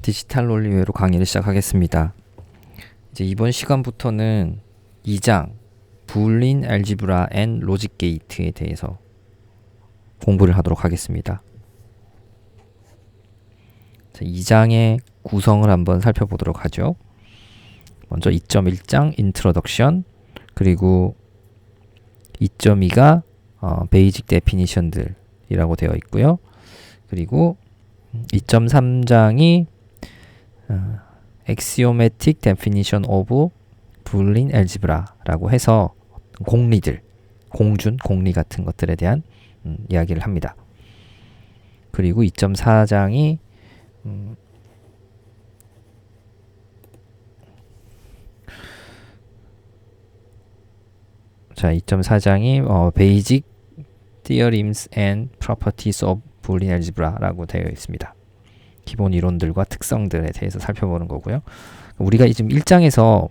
디지털 논리회로 강의를 시작하겠습니다. 이제 이번 시간부터는 2장 불린 알지브라 앤 로직 게이트에 대해서 공부를 하도록 하겠습니다. 2장의 구성을 한번 살펴보도록 하죠. 먼저 2.1장 인트로덕션, 그리고 2.2가 베이직 데피니션들이라고 되어 있고요. 그리고 2.3장이 Axiomatic Definition of Boolean Algebra라고 해서 공리들, 공준, 공리 같은 것들에 대한 이야기를 합니다. 그리고 2.4장이 자, 2.4장이 Basic Theorems and Properties of Boolean Algebra라고 되어 있습니다. 기본 이론들과 특성들에 대해서 살펴보는 거고요. 우리가 지금 1장에서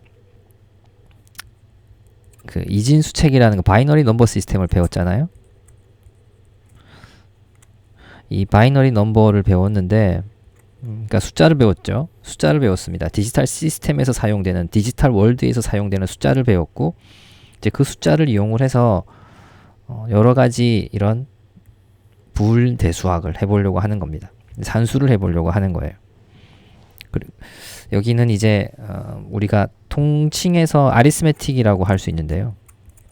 그 이진수책이라는 거 바이너리 넘버 시스템을 배웠잖아요. 이 바이너리 넘버를 배웠는데 그러니까 숫자를 배웠죠. 숫자를 배웠습니다. 디지털 시스템에서 사용되는, 디지털 월드에서 사용되는 숫자를 배웠고, 이제 그 숫자를 이용을 해서 여러 가지 이런 불 대수학을 해보려고 하는 겁니다. 산수를 해보려고 하는 거예요. 그리고 여기는 이제 우리가 통칭해서 아리스메틱이라고 할 수 있는데요.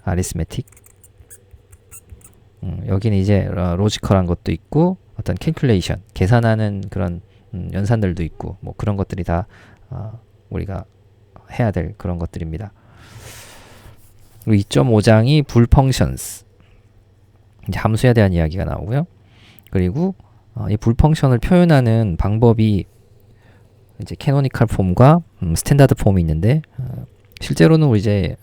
아리스메틱. 여기는 이제 로지컬한 것도 있고 어떤 캘큘레이션, 계산하는 그런 연산들도 있고 뭐 그런 것들이 다 우리가 해야 될 그런 것들입니다. 그리고 2.5장이 불 펑션스, 이제 함수에 대한 이야기가 나오고요. 그리고 이 불 펑션을 표현하는 방법이 이제 캐노니컬 폼과 스탠다드 폼이 있는데 실제로는 우리 이제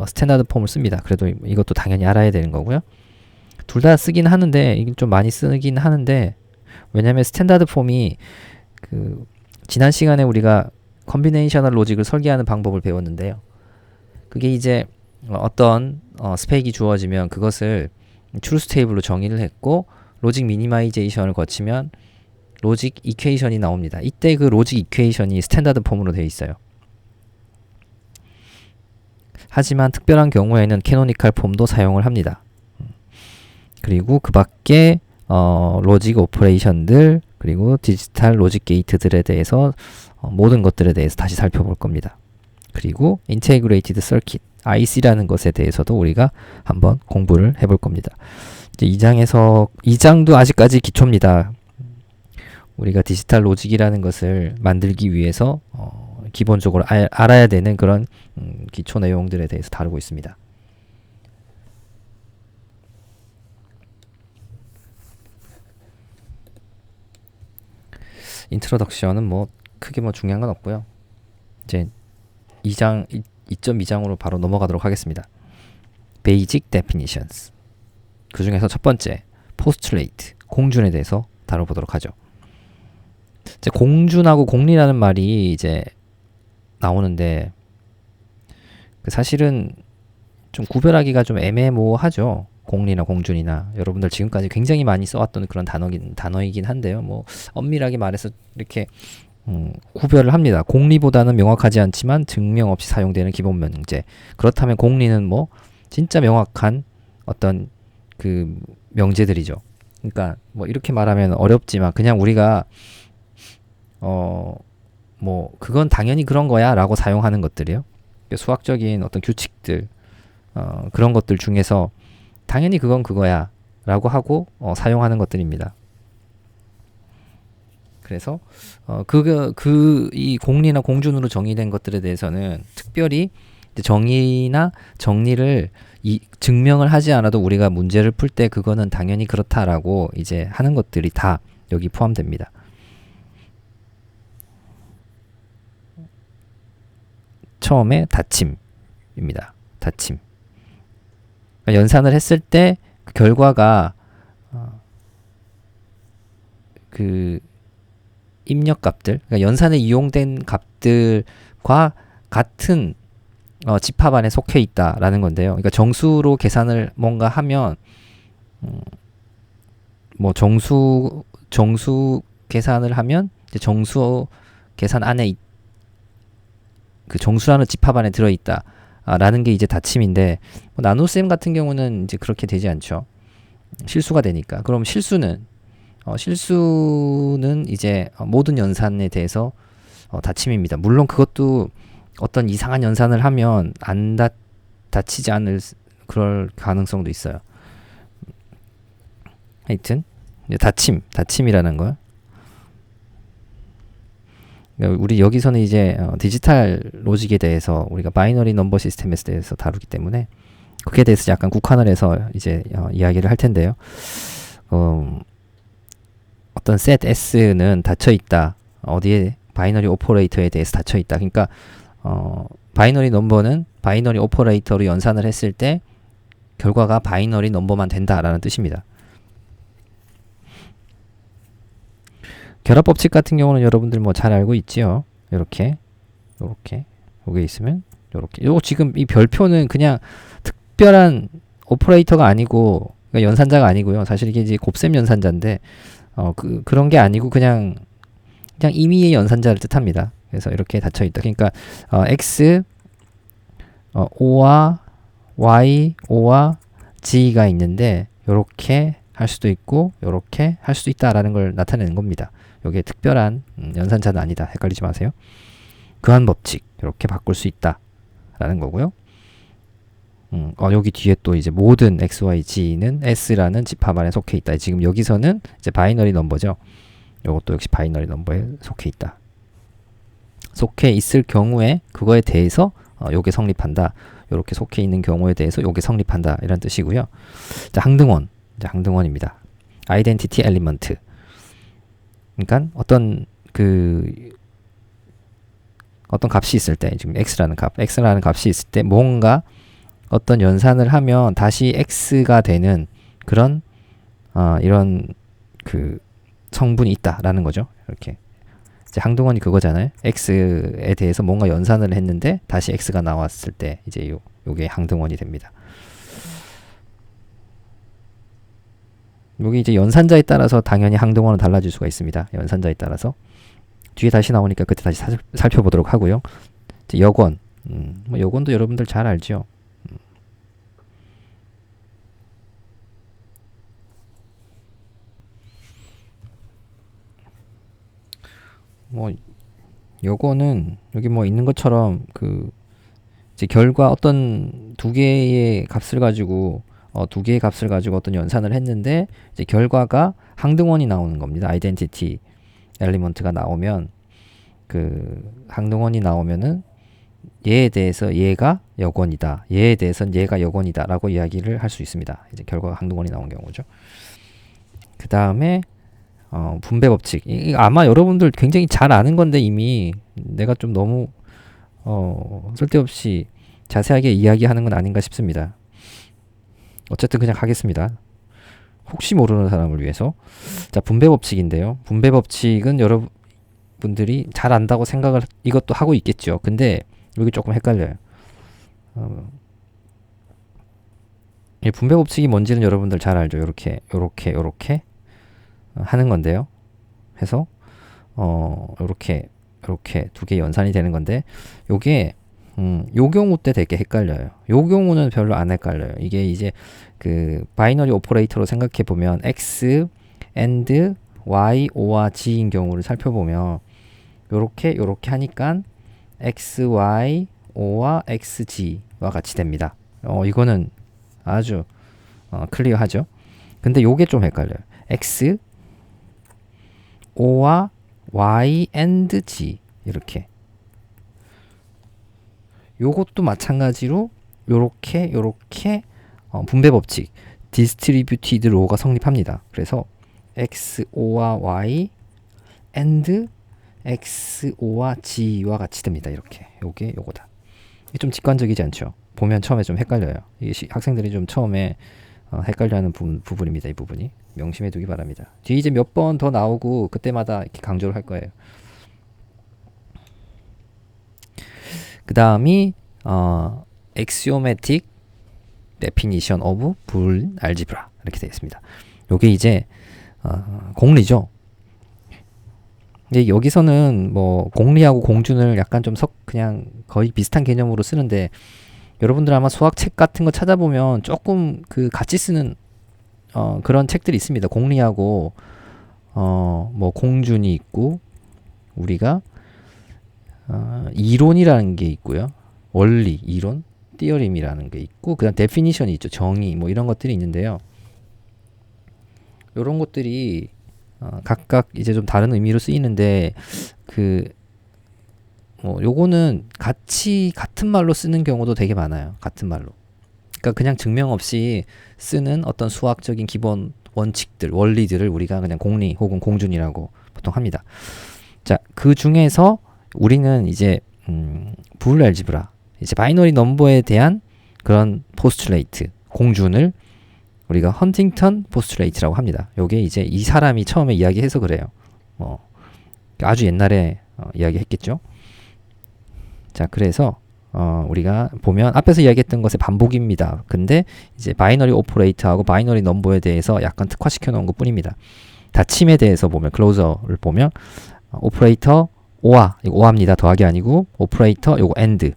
스탠다드 폼을 씁니다. 그래도 이것도 당연히 알아야 되는 거고요. 둘 다 쓰긴 하는데 이게 좀 많이 쓰긴 하는데, 왜냐하면 스탠다드 폼이 그 지난 시간에 우리가 컨비네이셔널 로직을 설계하는 방법을 배웠는데요. 그게 이제 어떤 스펙이 주어지면 그것을 트루스 테이블로 정의를 했고 로직 미니마이제이션을 거치면 로직 이퀘이션이 나옵니다. 이때 그 로직 이퀘이션이 스탠다드 폼으로 되어 있어요. 하지만 특별한 경우에는 캐노니컬 폼도 사용을 합니다. 그리고 그 밖에 로직 오퍼레이션들, 그리고 디지털 로직 게이트들에 대해서 모든 것들에 대해서 다시 살펴볼 겁니다. 그리고 인테그레이티드 서킷, IC라는 것에 대해서도 우리가 한번 공부를 해볼 겁니다. 이제 2장도 아직까지 기초입니다. 우리가 디지털 로직이라는 것을 만들기 위해서 기본적으로 알아야 되는 그런 기초 내용들에 대해서 다루고 있습니다. 인트로덕션은 뭐 크게 뭐 중요한 건 없고요. 이제 2.2장으로 바로 넘어가도록 하겠습니다. Basic Definitions. 그 중에서 첫 번째, Postulate, 공준에 대해서 다뤄보도록 하죠. 이제 공준하고 공리라는 말이 이제 나오는데 사실은 좀 구별하기가 좀 애매모호하죠. 공리나 공준이나 여러분들 지금까지 굉장히 많이 써왔던 그런 단어이긴 한데요. 뭐 엄밀하게 말해서 이렇게 구별을 합니다. 공리보다는 명확하지 않지만 증명 없이 사용되는 기본 명제. 그렇다면 공리는 뭐 진짜 명확한 어떤 그 명제들이죠. 그러니까 뭐 이렇게 말하면 어렵지만 그냥 우리가 뭐 그건 당연히 그런 거야 라고 사용하는 것들이요. 수학적인 어떤 규칙들, 그런 것들 중에서 당연히 그건 그거야 라고 하고 사용하는 것들입니다. 그래서 이 공리나 공준으로 정의된 것들에 대해서는 특별히 정의나 정리를 증명을 하지 않아도 우리가 문제를 풀 때 그거는 당연히 그렇다라고 이제 하는 것들이 다 여기 포함됩니다. 처음에 닫힘입니다. 닫힘. 연산을 했을 때 그 결과가 그 입력값들, 그러니까 연산에 이용된 값들과 같은 집합 안에 속해 있다라는 건데요. 그러니까 정수로 계산을 뭔가 하면 뭐 정수 계산을 하면 이제 정수 계산 안에 그 정수라는 집합 안에 들어있다 라는 게 이제 닫힘인데, 뭐 나눗셈 같은 경우는 이제 그렇게 되지 않죠. 실수가 되니까. 그럼 실수는 이제 모든 연산에 대해서 닫힘입니다. 물론 그것도 어떤 이상한 연산을 하면 안 닫히지 않을 그럴 가능성도 있어요. 하여튼 이제 닫힘이라는 거. 우리 여기서는 이제 디지털 로직에 대해서 우리가 바이너리 넘버 시스템에 대해서 다루기 때문에 그게 대해서 약간 국한을 해서 이제 이야기를 할 텐데요. 어떤 set s는 닫혀 있다. 어디에 바이너리 오퍼레이터에 대해서 닫혀 있다. 그러니까 바이너리 넘버는 바이너리 오퍼레이터로 연산을 했을 때 결과가 바이너리 넘버만 된다라는 뜻입니다. 결합 법칙 같은 경우는 여러분들 뭐 잘 알고 있지요. 요렇게 요게 있으면 요렇게. 요 지금 이 별표는 그냥 특별한 오퍼레이터가 아니고, 그러니까 연산자가 아니고요. 사실 이게 이제 곱셈 연산자인데 그런 게 아니고 그냥 임의의 연산자를 뜻합니다. 그래서 이렇게 닫혀 있다. 그러니까 x o와 y o와 g가 있는데 요렇게 할 수도 있고 요렇게 할 수도 있다라는 걸 나타내는 겁니다. 요게 특별한 연산자는 아니다. 헷갈리지 마세요. 그한 법칙 이렇게 바꿀 수 있다라는 거고요. 여기 뒤에 또 이제 모든 x, y, g는 s라는 집합 안에 속해 있다. 지금 여기서는 이제 바이너리 넘버죠. 요것도 역시 바이너리 넘버에 속해 있다. 속해 있을 경우에 그거에 대해서 요게 성립한다. 요렇게 속해 있는 경우에 대해서 요게 성립한다. 이런 뜻이고요. 자, 항등원입니다. 아이덴티티 엘리먼트. 그러니까 어떤 값이 있을 때, 지금 x라는 값이 있을 때 뭔가 어떤 연산을 하면 다시 x가 되는 그런 이런 성분이 있다라는 거죠. 이렇게 이제 항등원이 그거잖아요. x에 대해서 뭔가 연산을 했는데 다시 x가 나왔을 때 이제 요게 항등원이 됩니다. 여기 이제 연산자에 따라서 당연히 항등원은 달라질 수가 있습니다. 연산자에 따라서. 뒤에 다시 나오니까 그때 다시 살펴보도록 하고요. 이제 여권. 뭐 여권도 여러분들 잘 알죠. 뭐 여권은 여기 뭐 있는 것처럼 이제 결과 어떤 두 개의 값을 가지고 어떤 연산을 했는데 이제 결과가 항등원이 나오는 겁니다. 아이덴티티 엘리먼트가 나오면 항등원이 나오면은 얘에 대해서 얘가 여권이다. 얘에 대해서는 얘가 여권이다 라고 이야기를 할 수 있습니다. 이제 결과가 항등원이 나온 경우죠. 그 다음에 분배 법칙. 아마 여러분들 굉장히 잘 아는 건데 이미 내가 좀 너무 쓸데없이 자세하게 이야기하는 건 아닌가 싶습니다. 어쨌든 그냥 하겠습니다. 혹시 모르는 사람을 위해서. 자, 분배 법칙인데요. 분배 법칙은 여러분들이 잘 안다고 생각을 이것도 하고 있겠죠. 근데 여기 조금 헷갈려요. 이 분배 법칙이 뭔지는 여러분들 잘 알죠. 요렇게 하는 건데요. 해서 요렇게 두 개 연산이 되는 건데 요게 요 경우 때 되게 헷갈려요. 요 경우는 별로 안 헷갈려요. 이게 이제 바이너리 오퍼레이터로 생각해 보면 x, and, y, o와 g인 경우를 살펴보면 요렇게 하니까 x, y, o와 x, g와 같이 됩니다. 이거는 아주 클리어하죠. 근데 요게 좀 헷갈려요. x, o와 y, and, g 이렇게. 요것도 마찬가지로 요렇게 분배 법칙 디스트리뷰티드 로가 성립합니다. 그래서 XO와 Y and XO와 G와 같이 됩니다. 이렇게 요게 요거다. 이게 좀 직관적이지 않죠? 보면 처음에 좀 헷갈려요. 이게 학생들이 좀 처음에 헷갈려하는 부분입니다. 이 부분이 명심해 두기 바랍니다. 뒤에 이제 몇 번 더 나오고 그때마다 이렇게 강조를 할 거예요. 그 다음이 axiomatic definition of Boolean algebra 이렇게 되어 있습니다. 요게 이제 공리죠. 근데 여기서는 뭐 공리하고 공준을 약간 좀 그냥 거의 비슷한 개념으로 쓰는데, 여러분들 아마 수학책 같은 거 찾아보면 조금 그 같이 쓰는 그런 책들이 있습니다. 공리하고 뭐 공준이 있고, 우리가 이론이라는 게 있고요. 원리, 이론, 띠어림이라는 게 있고, 그다음 데피니션이 있죠. 정의, 뭐 이런 것들이 있는데요. 이런 것들이 각각 이제 좀 다른 의미로 쓰이는데, 뭐 요거는 같이 같은 말로 쓰는 경우도 되게 많아요. 같은 말로. 그러니까 그냥 증명 없이 쓰는 어떤 수학적인 기본 원칙들, 원리들을 우리가 그냥 공리 혹은 공준이라고 보통 합니다. 자, 그 중에서 우리는 이제 불 알지브라, 이제 바이너리 넘버에 대한 그런 포스툴레이트, 공준을 우리가 헌팅턴 포스툴레이트라고 합니다. 요게 이제 이 사람이 처음에 이야기해서 그래요. 아주 옛날에 이야기했겠죠. 자, 그래서 우리가 보면 앞에서 이야기했던 것의 반복입니다. 근데 이제 바이너리 오퍼레이터하고 바이너리 넘버에 대해서 약간 특화시켜 놓은 것 뿐입니다. 닫힘에 대해서 보면, 클로저를 보면 오퍼레이터 오화, 이거 오화입니다. 더하기 아니고, 오퍼레이터 요거 엔드,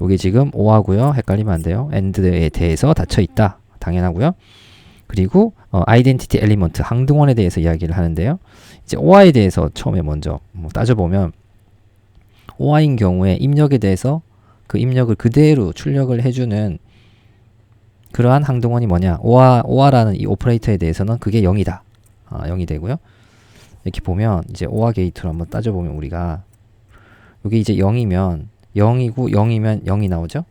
요게 지금 오화고요. 헷갈리면 안 돼요. 엔드에 대해서 닫혀 있다. 당연하고요. 그리고 아이덴티티 엘리먼트, 항등원에 대해서 이야기를 하는데요. 이제 오화에 대해서 처음에 먼저 따져보면, 오화인 경우에 입력에 대해서 그 입력을 그대로 출력을 해주는 그러한 항등원이 뭐냐, 오화라는 이 오퍼레이터에 대해서는 그게 0이다. 0이 되고요. 이렇게 보면 이제 오화 게이트로 한번 따져보면, 우리가 이게 이제 0이면 0이고 0이면 0이 나오죠.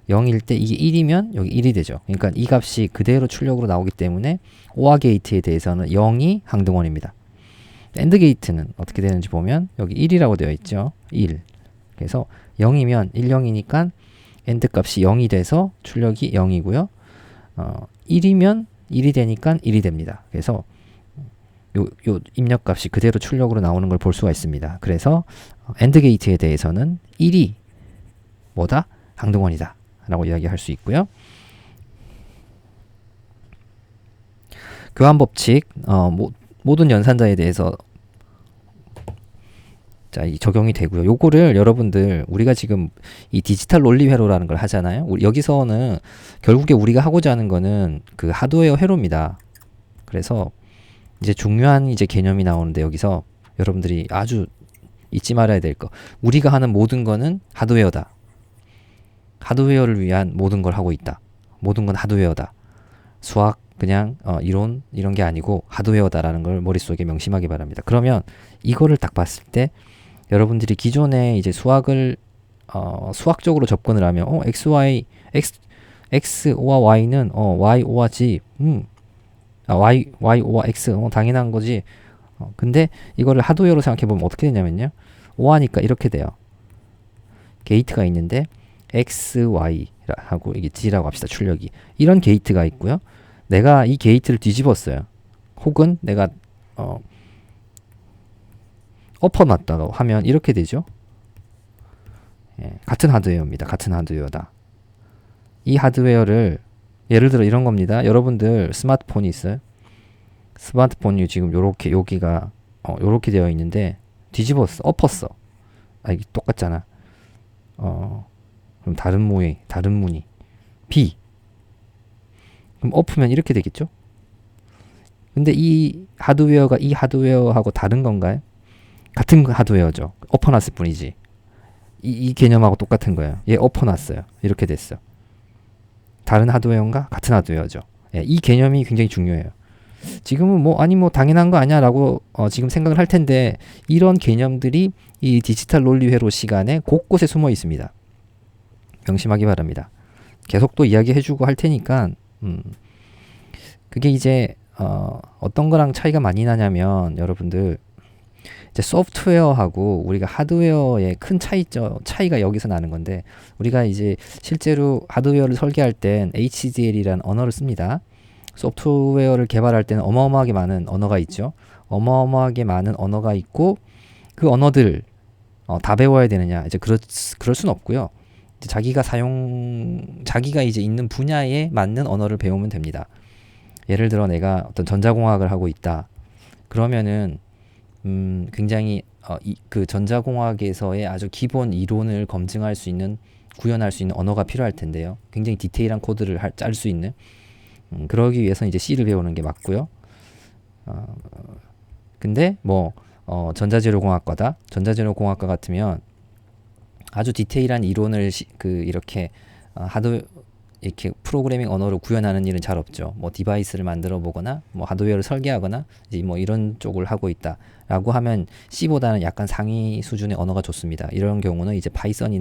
0일 때 이게 1이면 여기 1이 되죠. 그러니까 이 값이 그대로 출력으로 나오기 때문에 오화 게이트에 대해서는 0이 항등원입니다. 엔드 게이트는 어떻게 되는지 보면 여기 1이라고 되어 있죠. 1. 그래서 0이면 10이니까 엔드 값이 0이 돼서 출력이 0이고요. 1이면 1이 되니까 1이 됩니다. 그래서 요 입력 값이 그대로 출력으로 나오는 걸 볼 수가 있습니다. 그래서 엔드 게이트에 대해서는 1이 뭐다? 항등원이다 라고 이야기할 수 있고요. 교환법칙, 모든 연산자에 대해서 자, 이 적용이 되고요. 요거를 여러분들, 우리가 지금 이 디지털 논리 회로라는 걸 하잖아요. 여기서는 결국에 우리가 하고자 하는 거는 그 하드웨어 회로입니다. 그래서 이제 중요한 이제 개념이 나오는데, 여기서 여러분들이 아주 잊지 말아야 될 거, 우리가 하는 모든 거는 하드웨어다. 하드웨어를 위한 모든 걸 하고 있다. 모든 건 하드웨어다. 수학 그냥 이론 이런 게 아니고 하드웨어다라는 걸 머릿속에 명심하기 바랍니다. 그러면 이거를 딱 봤을 때 여러분들이 기존에 이제 수학을 수학적으로 접근을 하면 X와 Y는 Y, O와 G Y, O와 X 당연한 거지. 근데 이거를 하드웨어로 생각해보면 어떻게 되냐면요, O하니까 이렇게 돼요. 게이트가 있는데 X, Y 하고 이게 G라고 합시다. 출력이 이런 게이트가 있고요. 내가 이 게이트를 뒤집었어요. 혹은 내가 엎어놨다고 하면 이렇게 되죠. 예, 같은 하드웨어입니다. 같은 하드웨어다. 이 하드웨어를 예를 들어 이런 겁니다. 여러분들 스마트폰이 있어요. 스마트폰이 지금 요렇게, 여기가 요렇게 되어 있는데 뒤집었어, 엎었어. 이게 똑같잖아. 그럼 다른 무늬 B. 그럼 엎으면 이렇게 되겠죠? 근데 이 하드웨어가 이 하드웨어하고 다른 건가요? 같은 하드웨어죠. 엎어놨을 뿐이지. 이 개념하고 똑같은 거예요. 얘 엎어놨어요. 이렇게 됐어. 다른 하드웨어인가? 같은 하드웨어죠. 예, 이 개념이 굉장히 중요해요. 지금은 당연한 거 아니야 라고 지금 생각을 할 텐데, 이런 개념들이 이 디지털 논리 회로 시간에 곳곳에 숨어 있습니다. 명심하기 바랍니다. 계속 또 이야기해주고 할 테니까, 그게 이제 어떤 거랑 차이가 많이 나냐면, 여러분들 이제 소프트웨어하고 우리가 하드웨어의 큰 차이가 여기서 나는 건데, 우리가 이제 실제로 하드웨어를 설계할 땐 HDL이라는 언어를 씁니다. 소프트웨어를 개발할 때는 어마어마하게 많은 언어가 있죠. 어마어마하게 많은 언어가 있고, 그 언어들 다 배워야 되느냐? 이제 그럴 수는 없고요. 이제 자기가 이제 있는 분야에 맞는 언어를 배우면 됩니다. 예를 들어 내가 어떤 전자공학을 하고 있다. 그러면은 굉장히 그 전자공학에서의 아주 기본 이론을 검증할 수 있는 구현할 수 있는 언어가 필요할 텐데요. 굉장히 디테일한 코드를 짤 수 있는 그러기 위해서는 이제 C를 배우는 게 맞고요. 근데 뭐 전자재료공학과다. 전자재료공학과 같으면 아주 디테일한 이론을 이렇게 이렇게 프로그래밍 언어로 구현하는 일은 잘 없죠. 뭐 디바이스를 만들어 보거나 뭐 하드웨어를 설계하거나 이제 뭐 이런 쪽을 하고 있다라고 하면 C보다는 약간 상위 수준의 언어가 좋습니다. 이런 경우는 이제 파이썬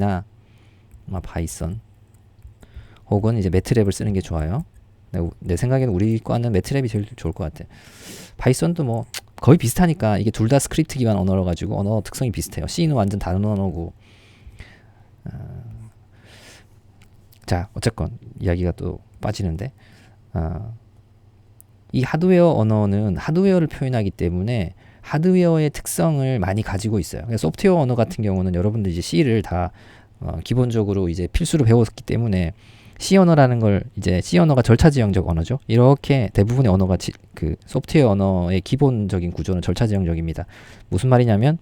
혹은 이제 매트랩을 쓰는 게 좋아요. 내 생각에는 우리 과는 매트랩이 제일 좋을 것 같아. 파이썬도 뭐 거의 비슷하니까 이게 둘 다 스크립트 기반 언어라 가지고 언어 특성이 비슷해요. C는 완전 다른 언어고. 자, 어쨌건 이야기가 또 빠지는데 이 하드웨어 언어는 하드웨어를 표현하기 때문에 하드웨어의 특성을 많이 가지고 있어요. 소프트웨어 언어 같은 경우는 여러분들 이제 C를 다 기본적으로 이제 필수로 배웠기 때문에 C 언어라는 걸 이제 C 언어가 절차지향적 언어죠. 이렇게 대부분의 언어가 그 소프트웨어 언어의 기본적인 구조는 절차지향적입니다. 무슨 말이냐면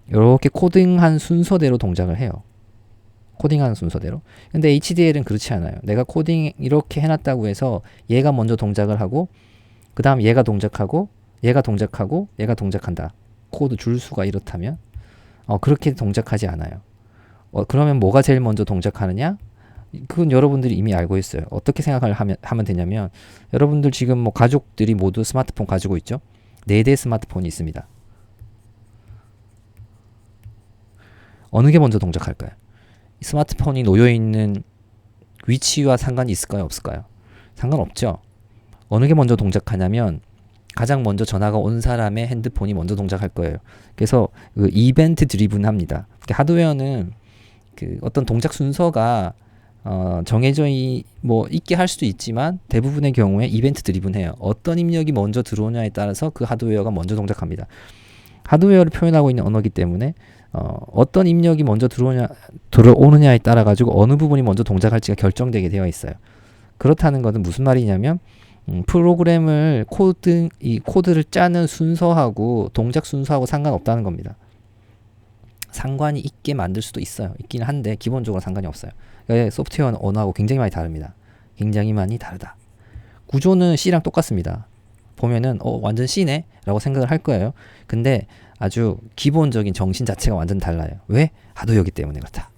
이렇게 코딩한 순서대로 동작을 해요. 코딩하는 순서대로. 근데 HDL은 그렇지 않아요. 내가 코딩 이렇게 해놨다고 해서 얘가 먼저 동작을 하고 그 다음 얘가 동작하고 얘가 동작하고 얘가 동작한다. 코드 줄수가 이렇다면 그렇게 동작하지 않아요. 그러면 뭐가 제일 먼저 동작하느냐? 그건 여러분들이 이미 알고 있어요. 어떻게 생각을 하면 되냐면 여러분들 지금 뭐 가족들이 모두 스마트폰 가지고 있죠. 4대 스마트폰이 있습니다. 어느 게 먼저 동작할까요? 스마트폰이 놓여있는 위치와 상관이 있을까요? 없을까요? 상관없죠. 어느 게 먼저 동작하냐면 가장 먼저 전화가 온 사람의 핸드폰이 먼저 동작할 거예요. 그래서 그 이벤트 드리븐합니다. 하드웨어는 그 어떤 동작 순서가 정해져 있게 할 수도 있지만 대부분의 경우에 이벤트 드리븐해요. 어떤 입력이 먼저 들어오냐에 따라서 그 하드웨어가 먼저 동작합니다. 하드웨어를 표현하고 있는 언어이기 때문에 어떤 입력이 먼저 들어오느냐에 따라 가지고 어느 부분이 먼저 동작할지가 결정되게 되어 있어요. 그렇다는 것은 무슨 말이냐면 프로그램을 코드를 짜는 순서하고 동작 순서하고 상관없다는 겁니다. 상관이 있게 만들 수도 있어요. 있긴 한데 기본적으로 상관이 없어요. 소프트웨어 언어하고 굉장히 많이 다릅니다. 굉장히 많이 다르다. 구조는 C랑 똑같습니다. 보면은 완전 C네? 라고 생각을 할 거예요. 근데 아주 기본적인 정신 자체가 완전 달라요. 왜? 하드웨어이기 때문에 그렇다.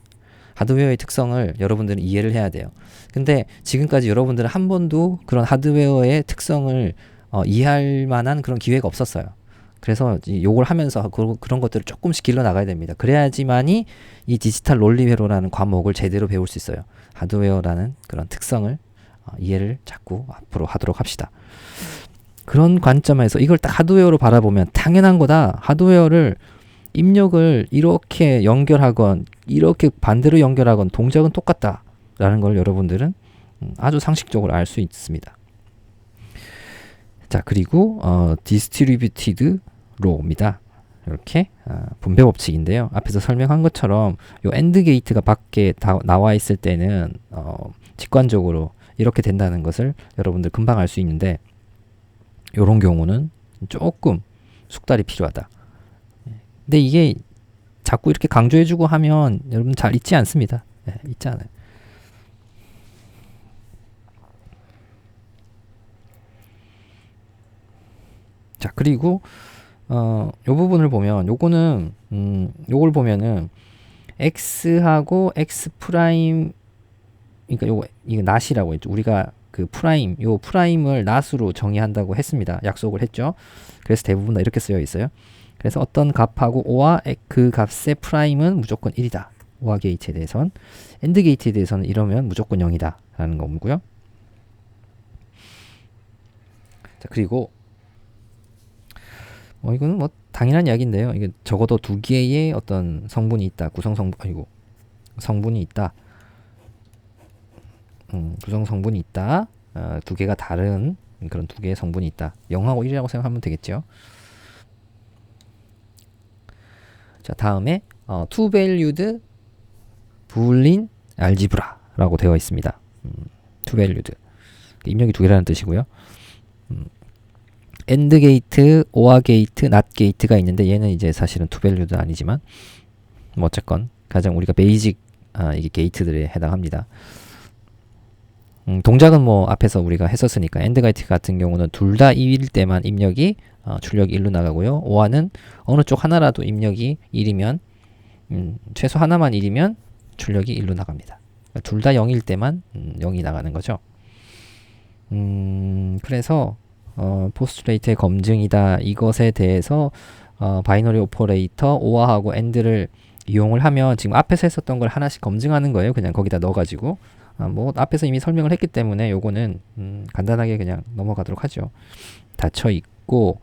하드웨어의 특성을 여러분들은 이해를 해야 돼요. 근데 지금까지 여러분들은 한 번도 그런 하드웨어의 특성을 이해할 만한 그런 기회가 없었어요. 그래서 요걸 하면서 그런 것들을 조금씩 길러 나가야 됩니다. 그래야지만이 이 디지털 논리 회로라는 과목을 제대로 배울 수 있어요. 하드웨어라는 그런 특성을 이해를 자꾸 앞으로 하도록 합시다. 그런 관점에서 이걸 딱 하드웨어로 바라보면 당연한 거다. 하드웨어를 입력을 이렇게 연결하건 이렇게 반대로 연결하건 동작은 똑같다라는 걸 여러분들은 아주 상식적으로 알 수 있습니다. 자, 그리고 디스트리뷰티드 로우입니다. 이렇게 분배 법칙인데요. 앞에서 설명한 것처럼 요 엔드 게이트가 밖에 나와 있을 때는 직관적으로 이렇게 된다는 것을 여러분들 금방 알 수 있는데 요런 경우는 조금 숙달이 필요하다. 근데 이게 자꾸 이렇게 강조해주고 하면 여러분 잘 잊지 않습니다. 잊지 않아요. 자, 그리고 요 부분을 보면 요거는 요걸 보면은 x하고 x 프라임, 그러니까 이거 낫이라고 했죠. 우리가 그 프라임, 요 프라임을 낫으로 정의한다고 했습니다. 약속을 했죠. 그래서 대부분 다 이렇게 쓰여 있어요. 그래서 어떤 값하고 5와 그 값의 프라임은 무조건 1이다. 5와 게이트에 대해서는. 엔드 게이트에 대해서는 이러면 무조건 0이다. 라는 거고요. 자, 그리고 이거는 뭐 당연한 이야기인데요. 이게 적어도 두 개의 어떤 성분이 있다. 성분이 있다. 구성 성분이 있다. 두 개가 다른 그런 두 개의 성분이 있다. 0하고 1이라고 생각하면 되겠죠. 자, 다음에 two valued boolean algebra라고 되어 있습니다. two valued 입력이 두 개라는 뜻이고요. AND 게이트, OR 게이트, NOT 게이트가 있는데 얘는 이제 사실은 투밸류도 아니지만 뭐 어쨌건 가장 우리가 베이직 이게 게이트들에 해당합니다. 동작은 뭐 앞에서 우리가 했었으니까 AND 게이트 같은 경우는 둘 다 1일 때만 입력이 출력이 1로 나가고요. OR는 어느 쪽 하나라도 입력이 1이면 최소 하나만 1이면 출력이 1로 나갑니다. 그러니까 둘 다 0일 때만 0이 나가는 거죠. 그래서 포스트레이트의 검증이다. 이것에 대해서 바이너리 오퍼레이터 OR하고 AND를 이용을 하면 지금 앞에서 했었던 걸 하나씩 검증하는 거예요. 그냥 거기다 넣어가지고 뭐 앞에서 이미 설명을 했기 때문에 요거는 간단하게 그냥 넘어가도록 하죠. 닫혀 있고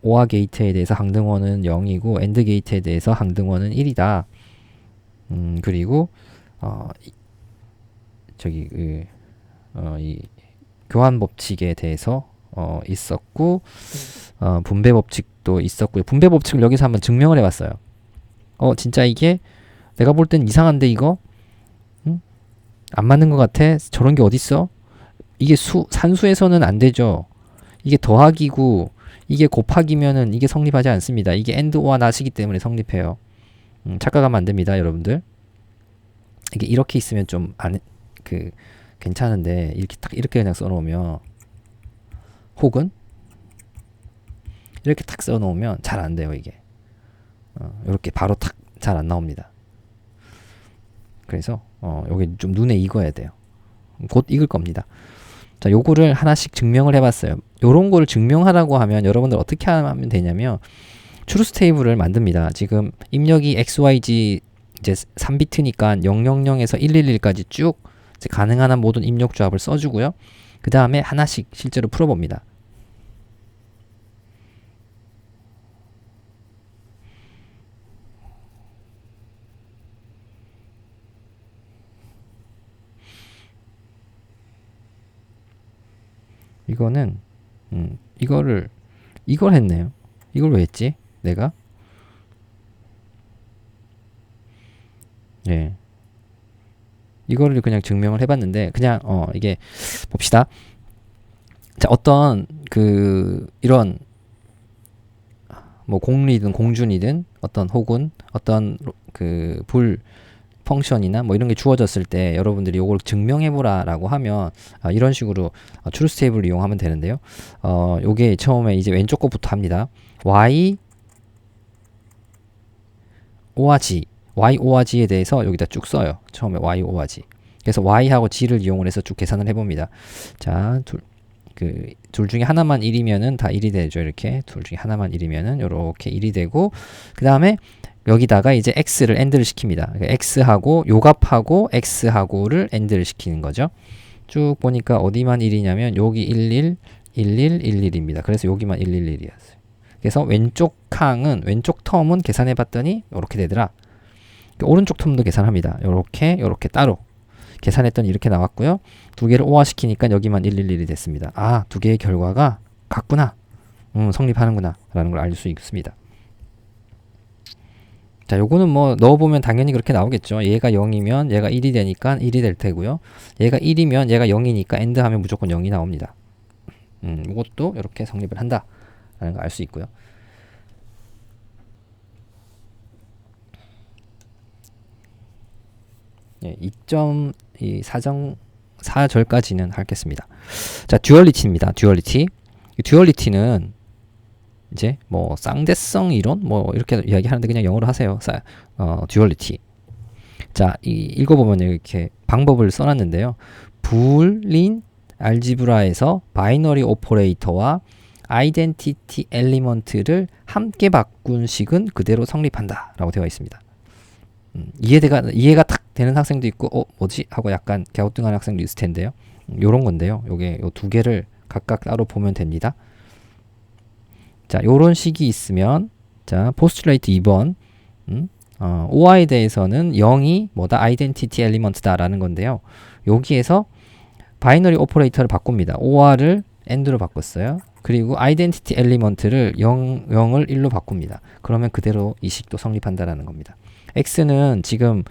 OR 게이트에 대해서 항등원은 0이고 AND 게이트에 대해서 항등원은 1이다. 그리고 저기 이 교환 법칙에 대해서 있었고 분배 법칙도 있었고요. 분배 법칙을 여기서 한번 증명을 해봤어요. 진짜 이게 내가 볼 땐 이상한데 이거 안 맞는 것 같아. 저런 게 어딨어? 이게 산수에서는 안 되죠. 이게 더하기고 이게 곱하기면은 이게 성립하지 않습니다. 이게 AND OR NOT이기 때문에 성립해요. 착각하면 안 됩니다, 여러분들. 이게 이렇게 있으면 좀 괜찮은데 이렇게 그냥 써놓으면 혹은 이렇게 탁 써놓으면 잘 안 돼요, 이게. 이렇게 바로 탁 잘 안 나옵니다. 그래서 요게 좀 눈에 익어야 돼요. 곧 익을 겁니다. 자, 요거를 하나씩 증명을 해봤어요. 요런 거를 증명하라고 하면 여러분들 어떻게 하면 되냐면 truth 테이블을 만듭니다. 지금 입력이 XYZ 이제 3비트니까 000에서 111까지 쭉 이제 가능한 한 모든 입력 조합을 써주고요. 그 다음에 하나씩 실제로 풀어봅니다. 이거는 이걸 했네요. 이걸 왜 했지? 내가 이거를 그냥 증명을 해봤는데 그냥 이게 봅시다. 자, 어떤 이런 뭐 공리든 공준이든 혹은 어떤 불 펑션이나 뭐 이런 게 주어졌을 때 여러분들이 이걸 증명해보라라고 하면 이런 식으로 truth table을 이용하면 되는데요. 요게 처음에 이제 왼쪽 것부터 합니다. y or g, y or g에 대해서 여기다 쭉 써요. 처음에 y or g. 그래서 y하고 g를 이용을 해서 쭉 계산을 해봅니다. 자, 둘 중에 하나만 1이면은 다 1이 되죠. 이렇게 둘 중에 하나만 1이면은 요렇게 1이 되고 그 다음에 여기다가 이제 x를 AND를 시킵니다. 그러니까 x하고 요 값하고 x하고를 AND를 시키는 거죠. 쭉 보니까 어디만 1이냐면 여기 11, 11, 11입니다. 그래서 여기만 111이었어요. 그래서 왼쪽 텀은 계산해 봤더니 이렇게 되더라. 오른쪽 텀도 계산합니다. 요렇게 따로 계산했더니 이렇게 나왔고요. 두 개를 OR 시키니까 여기만 111이 됐습니다. 두 개의 결과가 같구나. 성립하는구나 라는 걸 알 수 있습니다. 자, 요거는 뭐 넣어보면 당연히 그렇게 나오겠죠. 얘가 0이면 얘가 1이 되니까 1이 될 테고요. 얘가 1이면 얘가 0이니까 AND 하면 무조건 0이 나옵니다. 이것도 이렇게 성립을 한다 라는 걸 알 수 있고요. 예, 2.4절까지는 하겠습니다. 자, 듀얼리티입니다. 듀얼리티는 이제 뭐 쌍대성 이론 뭐 이렇게 이야기하는데 그냥 영어로 하세요. 듀얼리티. 자, 읽어보면 이렇게 방법을 써놨는데요. 불린 알지브라에서 바이너리 오퍼레이터와 아이덴티티 엘리먼트를 함께 바꾼 식은 그대로 성립한다 라고 되어 있습니다. 이해가 탁 되는 학생도 있고 뭐지? 하고 약간 갸우뚱한 학생도 있을 텐데요. 요런 건데요. 요게 요 두 개를 각각 따로 보면 됩니다. 자, 요런 식이 있으면 자, 포스트레이트 2번 OR에 대해서는 0이 뭐다? 아이덴티티 엘리먼트다 라는 건데요. 여기에서 바이너리 오퍼레이터를 바꿉니다. OR을 AND로 바꿨어요. 그리고 아이덴티티 엘리먼트를 0을 1로 바꿉니다. 그러면 그대로 이 식도 성립한다라는 겁니다. x는 지금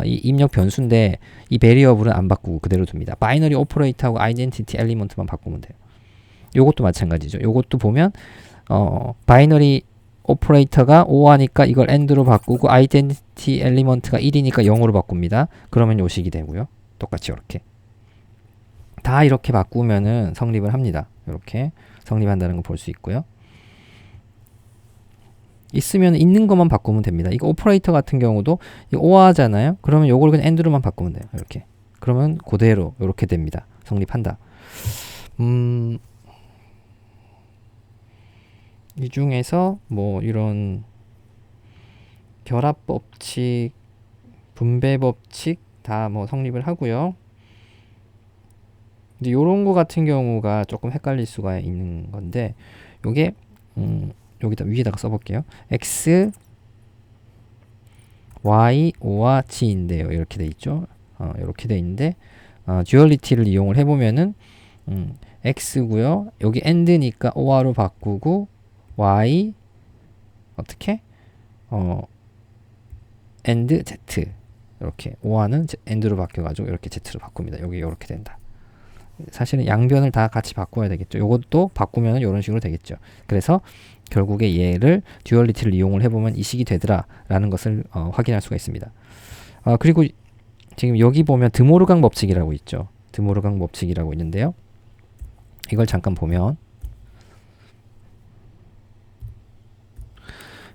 이 입력 변수인데 이 베리어블은 안 바꾸고 그대로 둡니다. 바이너리 오퍼레이터하고 아이덴티티 엘리먼트만 바꾸면 돼요. 요것도 마찬가지죠. 요것도 보면 바이너리 오퍼레이터가 5하니까 이걸 AND로 바꾸고 아이덴티티 엘리먼트가 1이니까 0으로 바꿉니다. 그러면 요식이 되고요. 똑같이 이렇게 다 이렇게 바꾸면은 성립을 합니다. 이렇게 성립한다는 걸 볼 수 있고요. 있으면 있는 것만 바꾸면 됩니다. 이거 오퍼레이터 같은 경우도 이거 오하잖아요. 그러면 요걸 그냥 AND로만 바꾸면 돼요. 이렇게. 그러면 그대로 이렇게 됩니다. 성립한다. 이 중에서 뭐 이런 결합 법칙, 분배 법칙 다 뭐 성립을 하고요. 근데 요런 거 같은 경우가 조금 헷갈릴 수가 있는 건데 요게 여기다 위에다가 써볼게요. x, y, o와 g인데요. 이렇게 돼 있죠. 이렇게 돼 있는데 듀얼리티를 이용을 해보면은 x고요. 여기 and니까 or로 바꾸고 y 어떻게 and z 이렇게 or는 and로 바뀌어가지고 이렇게 z로 바꿉니다. 여기 이렇게 된다. 사실은 양변을 다 같이 바꿔야 되겠죠. 요것도 바꾸면 이런 식으로 되겠죠. 그래서 결국에 얘를 듀얼리티를 이용을 해보면 이 식이 되더라 라는 것을 확인할 수가 있습니다. 그리고 지금 여기 보면 드모르강 법칙이라고 있죠. 드모르강 법칙이라고 있는데요. 이걸 잠깐 보면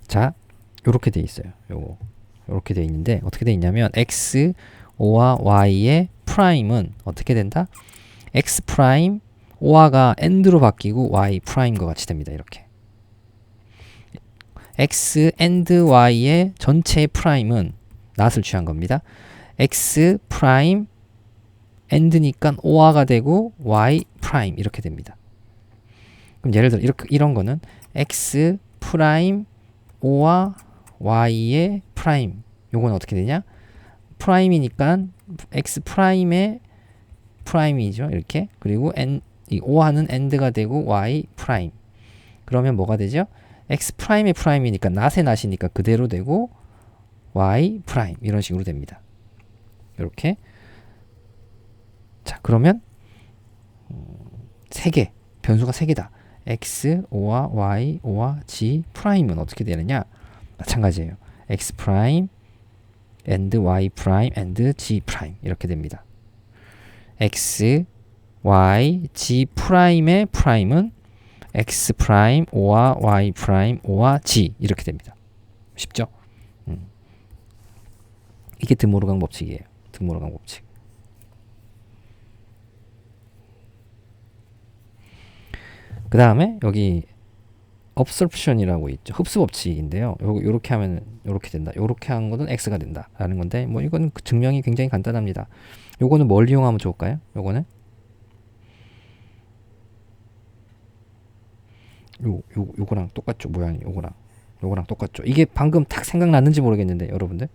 자 요렇게 돼 있어요. 요거 요렇게 돼 있는데 어떻게 돼 있냐면 x, o와 y의 프라임은 어떻게 된다? x 프라임 o가 and로 바뀌고 y 프라임과 같이 됩니다. 이렇게 x and y의 전체의 프라임은 낫을 취한 겁니다. x 프라임 and니까 o가 되고 y 프라임 이렇게 됩니다. 그럼 예를 들어 이런 거는 x 프라임 o와 y의 프라임 요건 어떻게 되냐? 프라임이니까 x 프라임의 프라임이죠. 이렇게. 그리고 이 o하는 and가 되고 y 프라임. 그러면 뭐가 되죠? x 프라임의 프라임이니까 낫의 낫이니까 그대로 되고 y 프라임 이런 식으로 됩니다. 이렇게. 자, 그러면 세 개. 변수가 세 개다. x, o와 y, o와 g 프라임은 어떻게 되느냐? 마찬가지예요. x 프라임 and y 프라임 and g 프라임 이렇게 됩니다. x, y, g 프라임의 프라임은 x 프라임, o와 y 프라임, o와 g 이렇게 됩니다. 쉽죠? 이게 드모르강 법칙이에요. 드모르강 법칙. 그 다음에 여기 absorption이라고 있죠. 흡수 법칙인데요. 요렇게 하면 요렇게 된다. 요렇게 한 것은 x가 된다. 라는 건데 뭐 이건 증명이 굉장히 간단합니다. 요거는 뭘 이용하면 좋을까요? 요거는 요거랑 똑같죠. 모양이 요거랑 똑같죠. 이게 방금 딱 생각났는지 모르겠는데 여러분들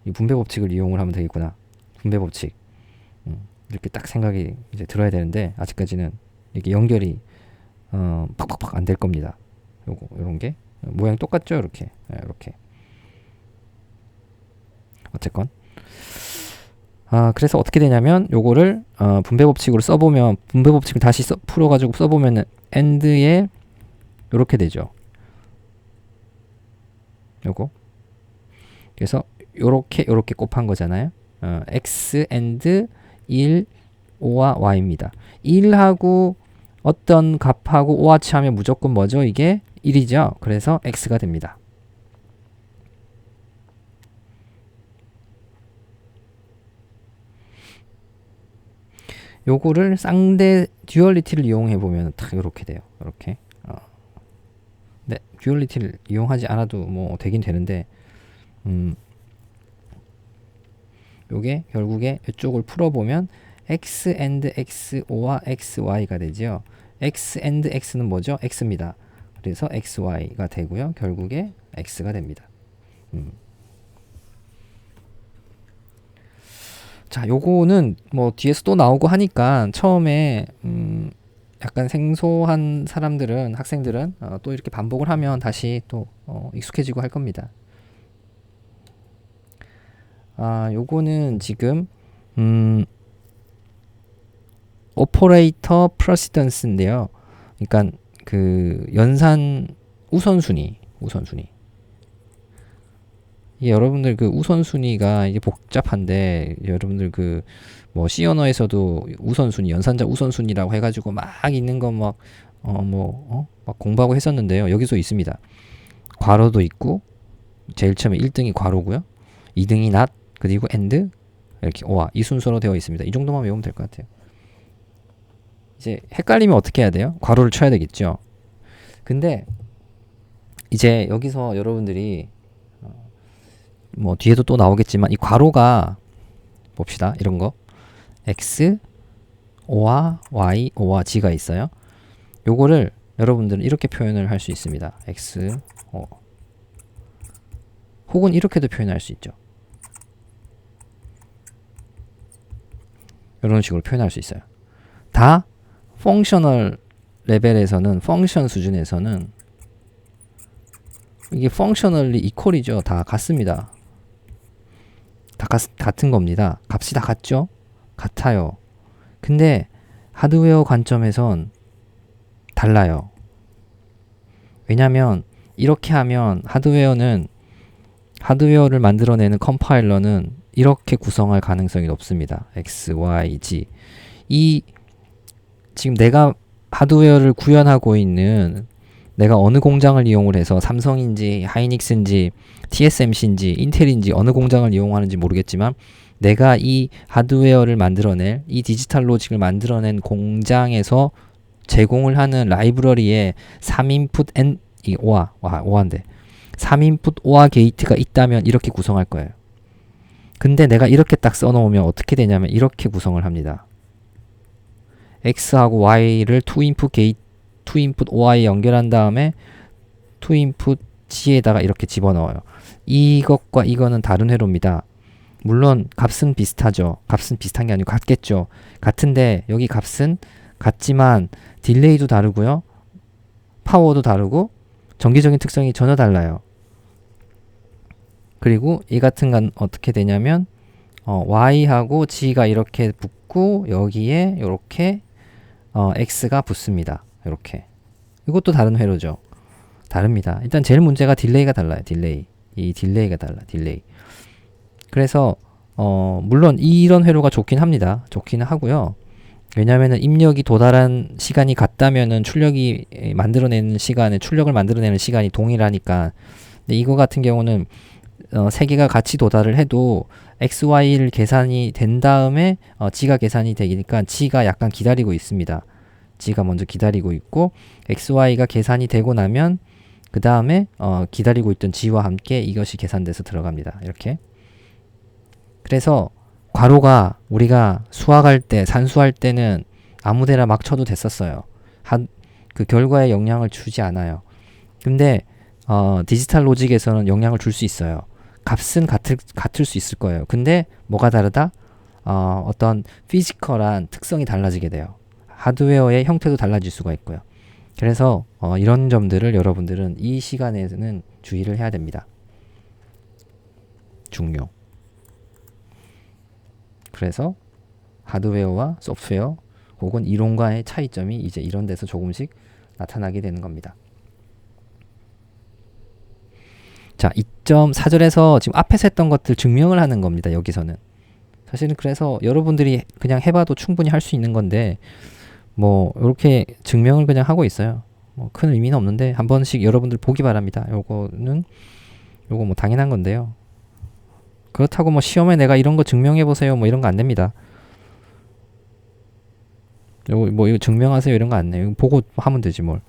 이 분배 법칙을 이용을 하면 되겠구나. 분배 법칙 이렇게 딱 생각이 이제 들어야 되는데 아직까지는 이게 연결이 팍팍팍 안 될 겁니다. 요런 게 모양 똑같죠. 이렇게 어쨌건 그래서 어떻게 되냐면 요거를 분배 법칙으로 써보면 분배 법칙을 다시 풀어가지고 써보면은 and에 요렇게 되죠. 요거 그래서 요렇게 곱한 거잖아요. x and 1 5와 y입니다. 1하고 어떤 값하고 5와 취하면 무조건 뭐죠? 이게 1이죠. 그래서 x가 됩니다. 요거를 쌍대 듀얼리티를 이용해 보면 딱 요렇게 돼요. 이렇게. 네, 듀얼리티를 이용하지 않아도 뭐 되긴 되는데 요게 결국에 이쪽을 풀어보면 x and x, o와 x, y가 되죠. x and x는 뭐죠? x입니다. 그래서 x, y가 되고요. 결국에 x가 됩니다. 자, 요거는 뭐 뒤에서 또 나오고 하니까 처음에 약간 생소한 사람들은 학생들은 또 이렇게 반복을 하면 다시 또 익숙해지고 할 겁니다. 요거는 지금 오퍼레이터 프레시던스인데요. 그러니까 그 연산 우선순위. 이게 여러분들 그 우선순위가 이게 복잡한데 여러분들 그 뭐 C 언어에서도 우선순위, 연산자 우선순위라고 해가지고 막 있는 거 막 막 공부하고 했었는데요. 여기서 있습니다. 괄호도 있고 제일 처음에 1등이 괄호고요. 2등이 not 그리고 and 이렇게 오와 이 순서로 되어 있습니다. 이 정도만 외우면 될 것 같아요. 이제 헷갈리면 어떻게 해야 돼요? 괄호를 쳐야 되겠죠. 근데 이제 여기서 여러분들이 뭐 뒤에도 또 나오겠지만 이 괄호가 봅시다. 이런 거 x, o와 y, o와 g가 있어요. 요거를 여러분들은 이렇게 표현을 할 수 있습니다. x, o 혹은 이렇게도 표현할 수 있죠. 이런 식으로 표현할 수 있어요. 다 펑셔널 레벨에서는 펑션 수준에서는 이게 펑셔널리 이퀄이죠. 다 같습니다. 다 같은 겁니다. 값이 다 같죠? 같아요. 근데 하드웨어 관점에선 달라요. 왜냐면 이렇게 하면 하드웨어를 만들어내는 컴파일러는 이렇게 구성할 가능성이 높습니다. X, Y, Z. 지금 내가 하드웨어를 구현하고 있는 내가 어느 공장을 이용을 해서 삼성인지 하이닉스인지 TSMC인지 인텔인지 어느 공장을 이용하는지 모르겠지만 내가 이 하드웨어를 만들어낼 이 디지털 로직을 만들어낸 공장에서 제공을 하는 라이브러리에 3인풋 and 이 오한데 3인풋 OR 게이트가 있다면 이렇게 구성할 거예요. 근데 내가 이렇게 딱 써놓으면 어떻게 되냐면 이렇게 구성을 합니다. X하고 Y를 2인풋 OR에 연결한 다음에 2인풋 G에다가 이렇게 집어넣어요. 이것과 이거는 다른 회로입니다. 물론 값은 비슷하죠. 값은 비슷한 게 아니고 같겠죠. 같은데 여기 값은 같지만 딜레이도 다르고요. 파워도 다르고 정기적인 특성이 전혀 달라요. 그리고 이 같은 건 어떻게 되냐면 Y하고 G가 이렇게 붙고 여기에 이렇게 X가 붙습니다. 이렇게. 이것도 다른 회로죠. 다릅니다. 일단 제일 문제가 딜레이가 달라요. 이 딜레이가 달라. 딜레이. 그래서 물론 이런 회로가 좋긴 합니다. 좋기는 하고요. 왜냐하면 입력이 도달한 시간이 같다면은 출력을 만들어내는 시간이 동일하니까. 근데 이거 같은 경우는 세 개가 같이 도달을 해도 x, y를 계산이 된 다음에 g가 계산이 되니까 g가 약간 기다리고 있습니다. g가 먼저 기다리고 있고 x, y가 계산이 되고 나면 그 다음에 기다리고 있던 g와 함께 이것이 계산돼서 들어갑니다. 이렇게. 그래서 괄호가 우리가 수학할 때, 산수할 때는 아무데나 막 쳐도 됐었어요. 그 결과에 영향을 주지 않아요. 근데 디지털 로직에서는 영향을 줄 수 있어요. 값은 같을 수 있을 거예요. 근데 뭐가 다르다? 어떤 피지컬한 특성이 달라지게 돼요. 하드웨어의 형태도 달라질 수가 있고요. 그래서 이런 점들을 여러분들은 이 시간에는 주의를 해야 됩니다. 중요. 그래서 하드웨어와 소프트웨어 혹은 이론과의 차이점이 이제 이런 데서 조금씩 나타나게 되는 겁니다. 자, 2.4절에서 지금 앞에서 했던 것들 증명을 하는 겁니다. 여기서는. 사실은 그래서 여러분들이 그냥 해봐도 충분히 할 수 있는 건데 뭐 이렇게 증명을 그냥 하고 있어요. 뭐 큰 의미는 없는데 한 번씩 여러분들 보기 바랍니다. 요거 뭐 당연한 건데요. 그렇다고 뭐 시험에 내가 이런 거 증명해 보세요 뭐 이런 거 안 됩니다. 요거 뭐 이거 증명하세요 이런 거 안 해요. 보고 하면 되지 뭘.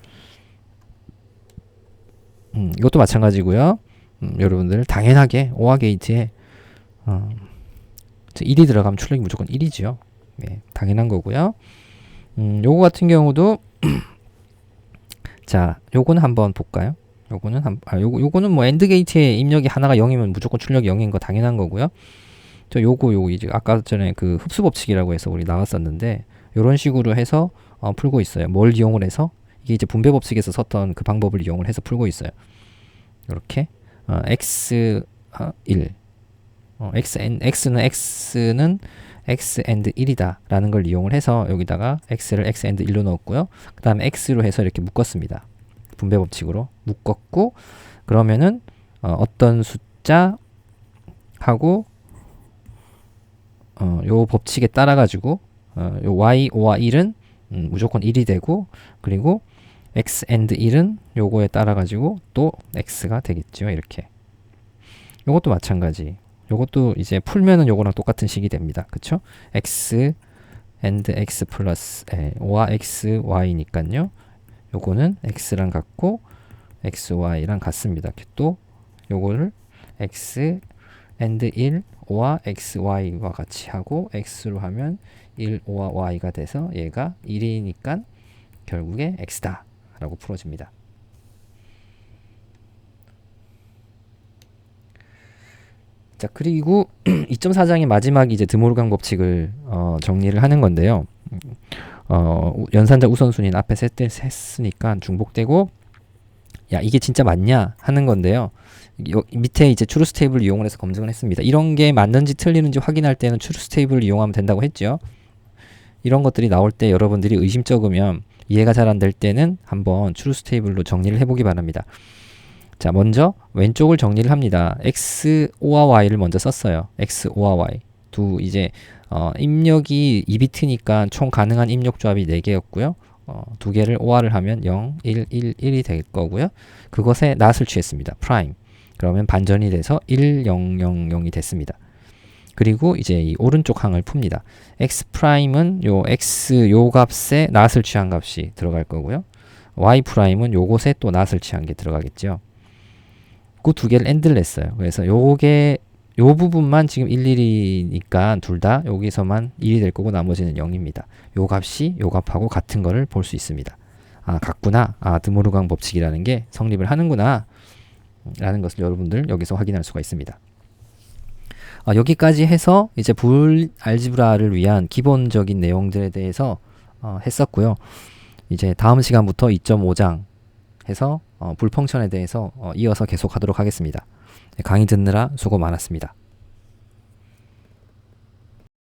이것도 마찬가지고요. 여러분들 당연하게 OR 게이트에 1이 들어가면 출력이 무조건 1이지요. 네, 당연한 거고요. 요거 같은 경우도 자, 요거는 한번 볼까요? 요거는 뭐 엔드 게이트에 입력이 하나가 0이면 무조건 출력이 0인 거 당연한 거고요. 요거 이제 아까 전에 그 흡수 법칙이라고 해서 우리 나왔었는데 요런 식으로 해서 풀고 있어요. 뭘 이용을 해서? 이게 이제 분배 법칙에서 썼던 그 방법을 이용을 해서 풀고 있어요. 이렇게 x 1 x는 x and 1이다 라는 걸 이용을 해서 여기다가 x를 x and 1로 넣었고요. 그 다음에 x로 해서 이렇게 묶었습니다. 분배 법칙으로 묶었고, 그러면은 어떤 숫자 하고 요 법칙에 따라 가지고 요 y, 5와 1은 무조건 1이 되고, 그리고 x and 1은 요거에 따라 가지고 또 x가 되겠죠. 이렇게. 요것도 마찬가지. 요것도 이제 풀면은 요거랑 똑같은 식이 됩니다. 그쵸? x and x 플러스 5와 x, y니까요. 요거는 x랑 같고 x, y랑 같습니다. 또 요거를 x and 1, 5와 x, y와 같이 하고 x로 하면 1, 5와 y가 돼서 얘가 1이니까 결국에 x다 라고 풀어집니다. 자, 그리고 2.4장의 마지막이 이제 드모르간 법칙을 정리를 하는 건데요. 연산자 우선순위는 앞에 했으니까 중복되고, 야, 이게 진짜 맞냐 하는 건데요. 밑에 이제 추루스 테이블을 이용을 해서 검증을 했습니다. 이런 게 맞는지 틀리는지 확인할 때는 추루스 테이블을 이용하면 된다고 했죠. 이런 것들이 나올 때 여러분들이 의심쩍으면, 이해가 잘 안 될 때는 한번 추루스 테이블로 정리를 해보기 바랍니다. 자, 먼저 왼쪽을 정리를 합니다. x, 5와 y를 먼저 썼어요. x, 5와 y. 이제 입력이 2비트니까 총 가능한 입력 조합이 4개였고요. 두 개를 5화를 하면 0, 1, 1, 1이 될 거고요. 그것에 낫을 취했습니다. 프라임. 그러면 반전이 돼서 1, 0, 0, 0이 됐습니다. 그리고 이제 이 오른쪽 항을 풉니다. x 프라임은 요 x 요 값에 낫을 취한 값이 들어갈 거고요. y 프라임은 요곳에 또 낫을 취한 게 들어가겠죠. 그 두 개를 AND를 냈어요. 그래서 요게 요 부분만 지금 11이니까 둘 다 여기서만 1이 될 거고 나머지는 0입니다. 요 값이 요 값하고 같은 거를 볼 수 있습니다. 아, 같구나. 아, 드모르간 법칙이라는 게 성립을 하는구나. 라는 것을 여러분들 여기서 확인할 수가 있습니다. 여기까지 해서 이제 불 알지브라를 위한 기본적인 내용들에 대해서 했었고요. 이제 다음 시간부터 2.5장 해서 불 펑션에 대해서 이어서 계속 하도록 하겠습니다. 강의 듣느라 수고 많았습니다.